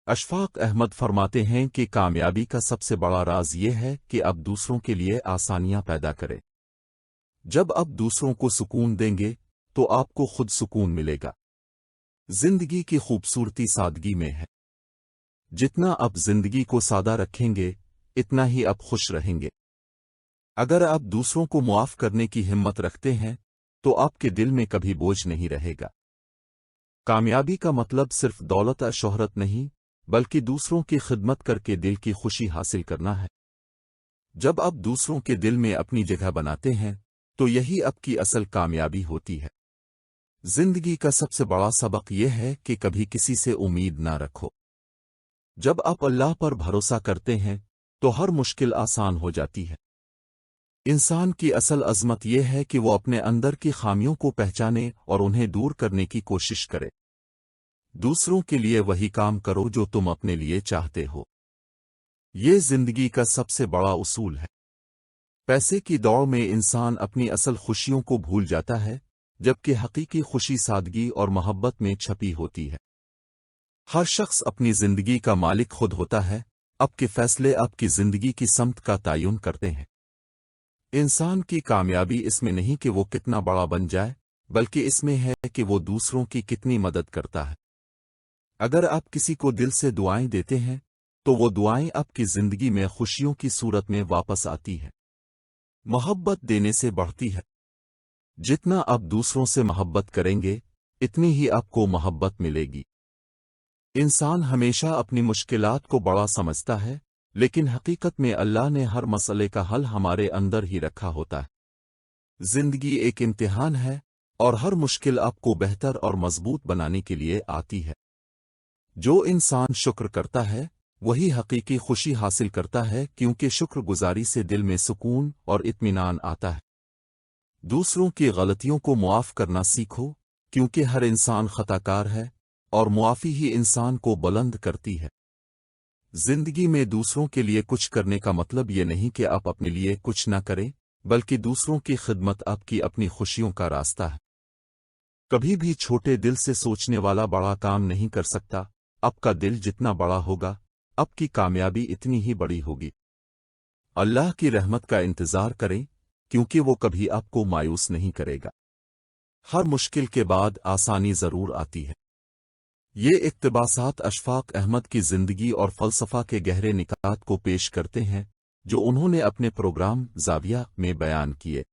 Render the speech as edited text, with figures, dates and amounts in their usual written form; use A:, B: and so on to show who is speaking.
A: اشفاق احمد فرماتے ہیں کہ کامیابی کا سب سے بڑا راز یہ ہے کہ اب دوسروں کے لیے آسانیاں پیدا کرے۔ جب آپ دوسروں کو سکون دیں گے تو آپ کو خود سکون ملے گا۔ زندگی کی خوبصورتی سادگی میں ہے۔ جتنا آپ زندگی کو سادہ رکھیں گے اتنا ہی آپ خوش رہیں گے۔ اگر آپ دوسروں کو معاف کرنے کی ہمت رکھتے ہیں تو آپ کے دل میں کبھی بوجھ نہیں رہے گا۔ کامیابی کا مطلب صرف دولت اور شہرت نہیں بلکہ دوسروں کی خدمت کر کے دل کی خوشی حاصل کرنا ہے۔ جب آپ دوسروں کے دل میں اپنی جگہ بناتے ہیں تو یہی آپ کی اصل کامیابی ہوتی ہے۔ زندگی کا سب سے بڑا سبق یہ ہے کہ کبھی کسی سے امید نہ رکھو۔ جب آپ اللہ پر بھروسہ کرتے ہیں تو ہر مشکل آسان ہو جاتی ہے۔ انسان کی اصل عظمت یہ ہے کہ وہ اپنے اندر کی خامیوں کو پہچانے اور انہیں دور کرنے کی کوشش کرے۔ دوسروں کے لیے وہی کام کرو جو تم اپنے لیے چاہتے ہو۔ یہ زندگی کا سب سے بڑا اصول ہے۔ پیسے کی دوڑ میں انسان اپنی اصل خوشیوں کو بھول جاتا ہے جبکہ حقیقی خوشی سادگی اور محبت میں چھپی ہوتی ہے۔ ہر شخص اپنی زندگی کا مالک خود ہوتا ہے۔ آپ کے فیصلے آپ کی زندگی کی سمت کا تعین کرتے ہیں۔ انسان کی کامیابی اس میں نہیں کہ وہ کتنا بڑا بن جائے بلکہ اس میں ہے کہ وہ دوسروں کی کتنی مدد کرتا ہے۔ اگر آپ کسی کو دل سے دعائیں دیتے ہیں تو وہ دعائیں آپ کی زندگی میں خوشیوں کی صورت میں واپس آتی ہے۔ محبت دینے سے بڑھتی ہے۔ جتنا آپ دوسروں سے محبت کریں گے اتنی ہی آپ کو محبت ملے گی۔ انسان ہمیشہ اپنی مشکلات کو بڑا سمجھتا ہے لیکن حقیقت میں اللہ نے ہر مسئلے کا حل ہمارے اندر ہی رکھا ہوتا ہے۔ زندگی ایک امتحان ہے اور ہر مشکل آپ کو بہتر اور مضبوط بنانے کے لیے آتی ہے۔ جو انسان شکر کرتا ہے وہی حقیقی خوشی حاصل کرتا ہے کیونکہ شکر گزاری سے دل میں سکون اور اطمینان آتا ہے۔ دوسروں کی غلطیوں کو معاف کرنا سیکھو کیونکہ ہر انسان خطا کار ہے اور معافی ہی انسان کو بلند کرتی ہے۔ زندگی میں دوسروں کے لیے کچھ کرنے کا مطلب یہ نہیں کہ آپ اپنے لیے کچھ نہ کریں بلکہ دوسروں کی خدمت آپ کی اپنی خوشیوں کا راستہ ہے۔ کبھی بھی چھوٹے دل سے سوچنے والا بڑا کام نہیں کر سکتا۔ آپ کا دل جتنا بڑا ہوگا آپ کی کامیابی اتنی ہی بڑی ہوگی۔ اللہ کی رحمت کا انتظار کریں کیونکہ وہ کبھی آپ کو مایوس نہیں کرے گا۔ ہر مشکل کے بعد آسانی ضرور آتی ہے۔ یہ اقتباسات اشفاق احمد کی زندگی اور فلسفہ کے گہرے نکات کو پیش کرتے ہیں جو انہوں نے اپنے پروگرام زاویہ میں بیان کیے۔